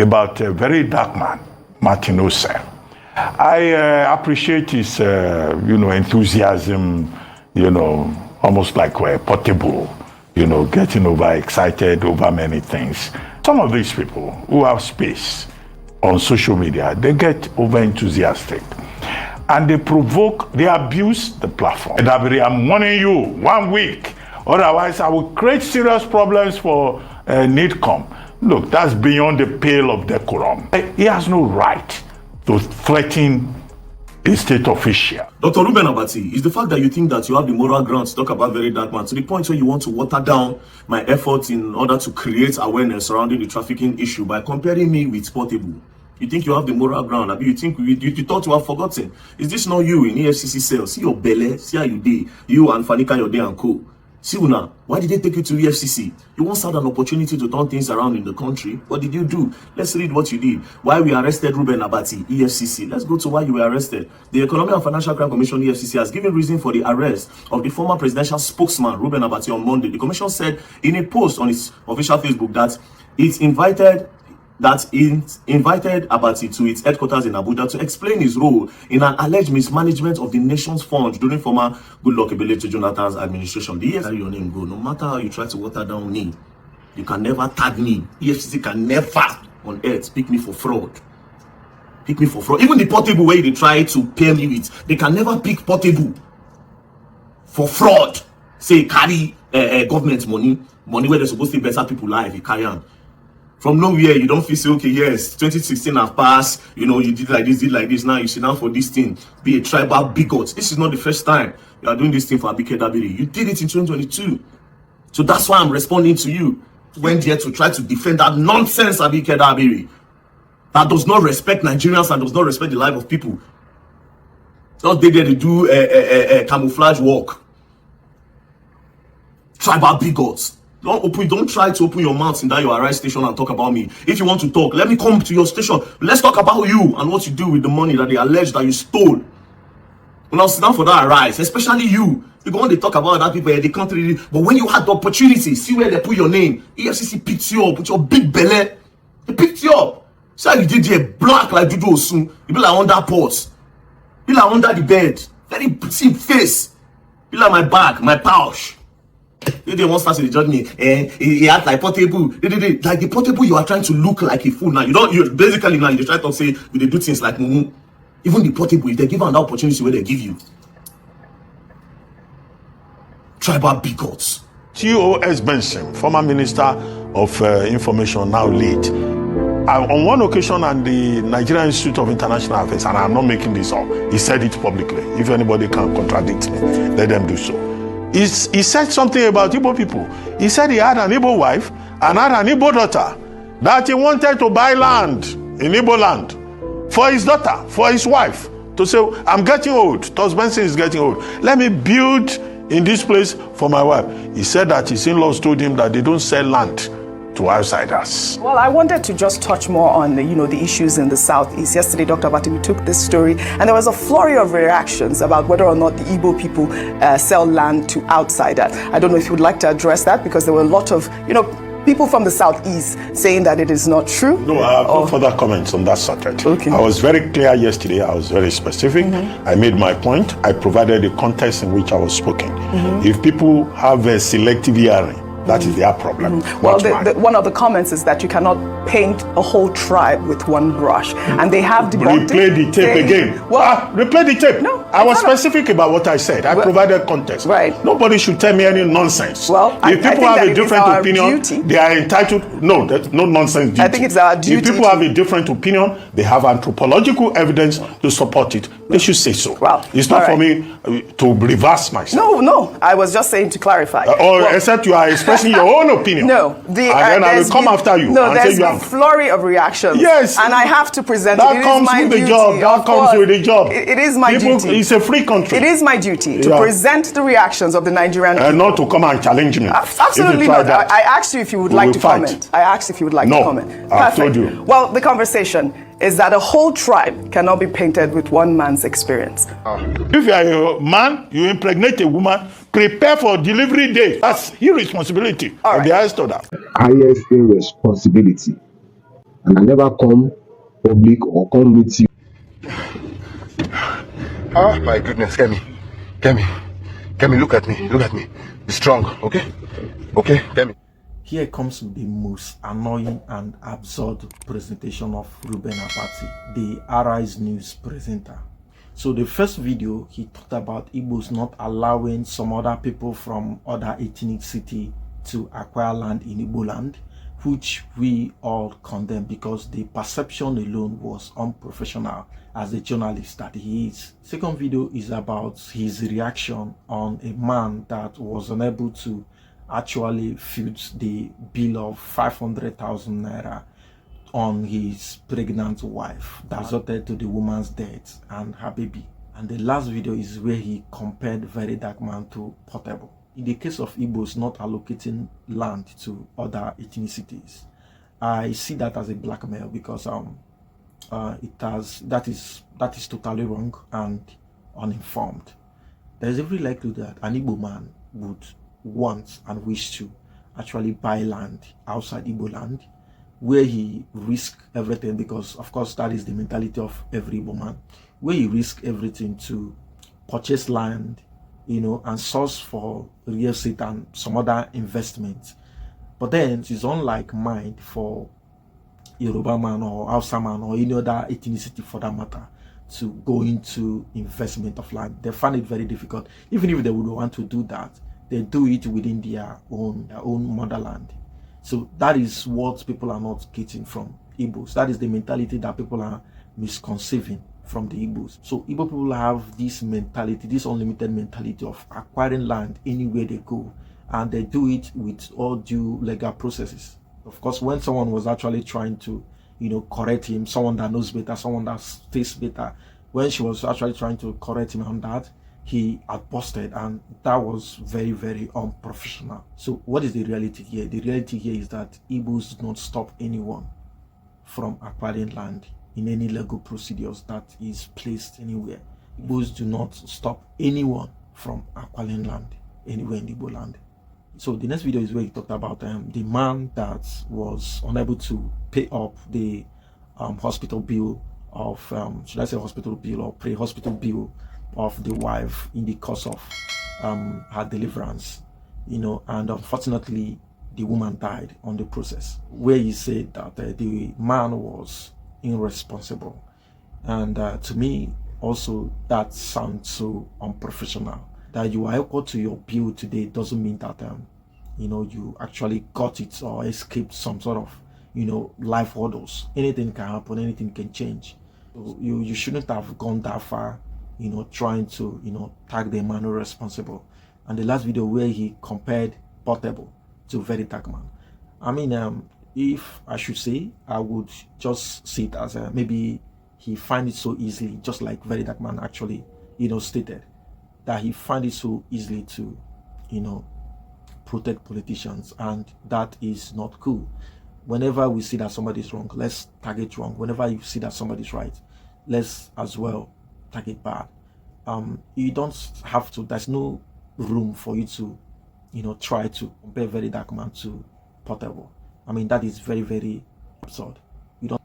about a very dark man, Martin Ose. I appreciate his, enthusiasm, almost like Portable, getting overexcited over many things. Some of these people who have space on social media, they get over-enthusiastic. And they abuse the platform. I'm warning you, 1 week. Otherwise, I will create serious problems for NIDCOM. Look, that's beyond the pale of decorum. He has no right to threaten a state official. Dr. Reuben Abati, is the fact that you think that you have the moral ground to talk about very dark man to the point where you want to water down my efforts in order to create awareness surrounding the trafficking issue by comparing me with Portable? You think you have the moral ground? You think you thought you have forgotten? Is this not you in EFCC cells? See your belly, see how you did. You and Fanika Yode and co. See now, why did they take you to EFCC? You once had an opportunity to turn things around in the country. What did you do? Let's read what you did. Why we arrested Reuben Abati, EFCC. Let's go to why you were arrested. The Economic and Financial Crime Commission, EFCC, has given reason for the arrest of the former presidential spokesman, Reuben Abati, on Monday. The commission said in a post on its official Facebook that it invited Abati to its headquarters in Abuja to explain his role in an alleged mismanagement of the nation's funds during former Goodluck Ebele Jonathan's administration. The EFCC, your name go. No matter how you try to water down me, you can never tag me. EFCC can never on earth pick me for fraud. Pick me for fraud. Even the Portable way they try to pay me with, they can never pick Portable for fraud. Say carry government money where they're supposed to better people life. You carry on. From nowhere, you don't feel say, okay, yes, 2016 have passed, you did like this, now you sit down for this thing, be a tribal bigot. This is not the first time you are doing this thing for Abike Dabiri. You did it in 2022. So that's why I'm responding to you. Went here to try to defend that nonsense Abike Dabiri that does not respect Nigerians and does not respect the life of people. Just they there to do a camouflage work. Tribal bigots. Don't try to open your mouth in that your Arise station and talk about me. If you want to talk, let me come to your station. Let's talk about you and what you do with the money that they allege that you stole. When I sit down for that Arise, especially you. You go on to talk about other people in the country, but when you had the opportunity, see where they put your name. EFCC picked you up with your big belly. They picked you up. See how you did there, black like Dudu Osun. You be like under pot. Be like under the bed. Very pretty face. Be like my bag, my pouch. They won't start to judge me. He act like Portable. Like the Portable, you are trying to look like a fool now. You basically now you try to say they do things like Mumu. Even the Portable, if they give an opportunity where they give you. Tribal bigots. T.O.S. Benson, former Minister of Information, now late. On one occasion at the Nigerian Institute of International Affairs, and I'm not making this up, he said it publicly. If anybody can contradict me, let them do so. He said something about Igbo people. He said he had an Igbo wife and had an Igbo daughter, that he wanted to buy land in Igbo land for his daughter, for his wife, to say, I'm getting old. Tos Benson is getting old. Let me build in this place for my wife. He said that his in-laws told him that they don't sell land to outsiders. Well, I wanted to just touch more on the issues in the Southeast. Yesterday, Dr. Abati, we took this story, and there was a flurry of reactions about whether or not the Igbo people sell land to outsiders. I don't know if you would like to address that, because there were a lot of, people from the Southeast saying that it is not true. No, I have no further comments on that subject. Okay. I was very clear yesterday. I was very specific. I made my point. I provided the context in which I was speaking. If people have a selective hearing, that is their problem. Well, one of the comments is that you cannot paint a whole tribe with one brush, and they have debunked Replay the tape again. Replay the tape. No, I was specific about what I said. I provided context. Right. Nobody should tell me any nonsense. Well, if people have a different opinion, they are entitled. No, that's no nonsense duty. I think it's our duty. If people have a different opinion, they have anthropological evidence to support it. They should say so. Well, it's not for me to reverse myself. No. I was just saying to clarify. Except you are expressing your own opinion. No, and then I will come after you. No, there's a flurry of reactions. Yes, and I have to present that it. It comes is my with duty. the job. That comes with the job. It is my duty. It's a free country. It is my duty to present the reactions of the Nigerian people. And not to come and challenge me. Absolutely not. I asked you if you would like to comment. I asked if you would like to comment. I told you. Well, the conversation is that a whole tribe cannot be painted with one man's experience. If you are a man, you impregnate a woman, prepare for delivery day. That's irresponsibility of the highest order. Highest responsibility. and I never come public or come meet you. Oh my goodness, Kemi, look at me, be strong, okay, Kemi. Here comes the most annoying and absurd presentation of Reuben Abati, the Arise News presenter. So the first video, he talked about Igbos not allowing some other people from other ethnic city to acquire land in Igbo land, which we all condemn because the perception alone was unprofessional as a journalist that he is. Second video is about his reaction on a man that was unable to actually foot the bill of 500,000 naira on his pregnant wife that resulted to the woman's death and her baby. And the last video is where he compared Very Dark Man to Portable. In the case of Igbos not allocating land to other ethnicities, I see that as a blackmail because that is totally wrong and uninformed. There is every likelihood that an Igbo man would want and wish to actually buy land outside Igbo land, where he risk everything, because of course that is the mentality of every Igbo man, where he risk everything to purchase land, and source for real estate and some other investments. But then it's unlike mine for Yoruba man or Hausa man or any other ethnicity for that matter to go into investment of land. They find it very difficult. Even if they would want to do that, they do it within their own motherland. So that is what people are not getting from Igbos. That is the mentality that people are misconceiving from the Igbos. So Igbo people have this mentality, this unlimited mentality of acquiring land anywhere they go, and they do it with all due legal processes. Of course, when someone was actually trying to, correct him, someone that knows better, someone that stays better, when she was actually trying to correct him on that, he had busted, and that was very, very unprofessional. So what is the reality here? The reality here is that Igbos do not stop anyone from acquiring land in any legal procedures that is placed anywhere. Igbos do not stop anyone from acquiring land anywhere in Igbo land. So the next video is where he talked about the man that was unable to pay up the hospital bill of, should I say hospital bill or pre-hospital bill of the wife in the course of her deliverance, and unfortunately the woman died on the process, where he said that the man was irresponsible. And to me also that sounds so unprofessional. That you are equal to your bill today doesn't mean that you actually got it or escaped some sort of life hurdles. Anything can happen, anything can change. So you shouldn't have gone that far, trying to tag the man responsible. And the last video where he compared Portable to Very Dark Man, I mean, if I should say, I would just see it as maybe he find it so easily, just like Very Dark Man actually stated, that he find it so easily to protect politicians, and that is not cool. Whenever we see that somebody is wrong, let's target wrong. Whenever you see that somebody is right, let's as well target bad. You don't have to, there's no room for you to try to compare Very Dark Man to Portable. I mean, that is very, very absurd.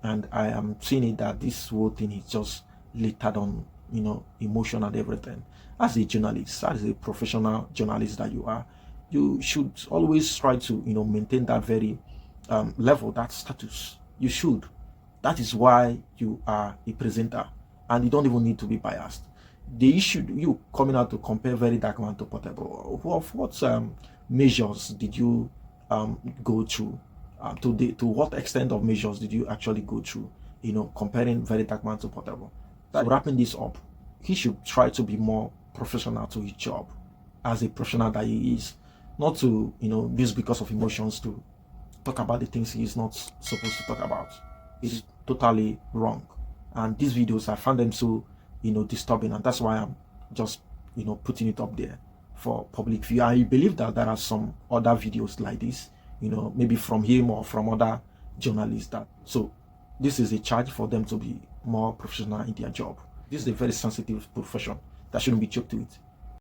And I am seeing it that this whole thing is just littered on emotion and everything. As a journalist, as a professional journalist that you are, you should always try to maintain that very level, that status. You should. That is why you are a presenter, and you don't even need to be biased. The issue, you coming out to compare Very Dark Man to Portable, what measures did you go through? To what extent of measures did you actually go through, comparing Very Dark Man to Portable? So wrapping this up, he should try to be more professional to his job as a professional that he is, not to this because of emotions to talk about the things he is not supposed to talk about. It is totally wrong. And these videos, I found them so disturbing, and that's why I'm just putting it up there for public view. I believe that there are some other videos like this, maybe from him or from other journalists. So this is a charge for them to be more professional in their job. This is a very sensitive profession that shouldn't be joked with.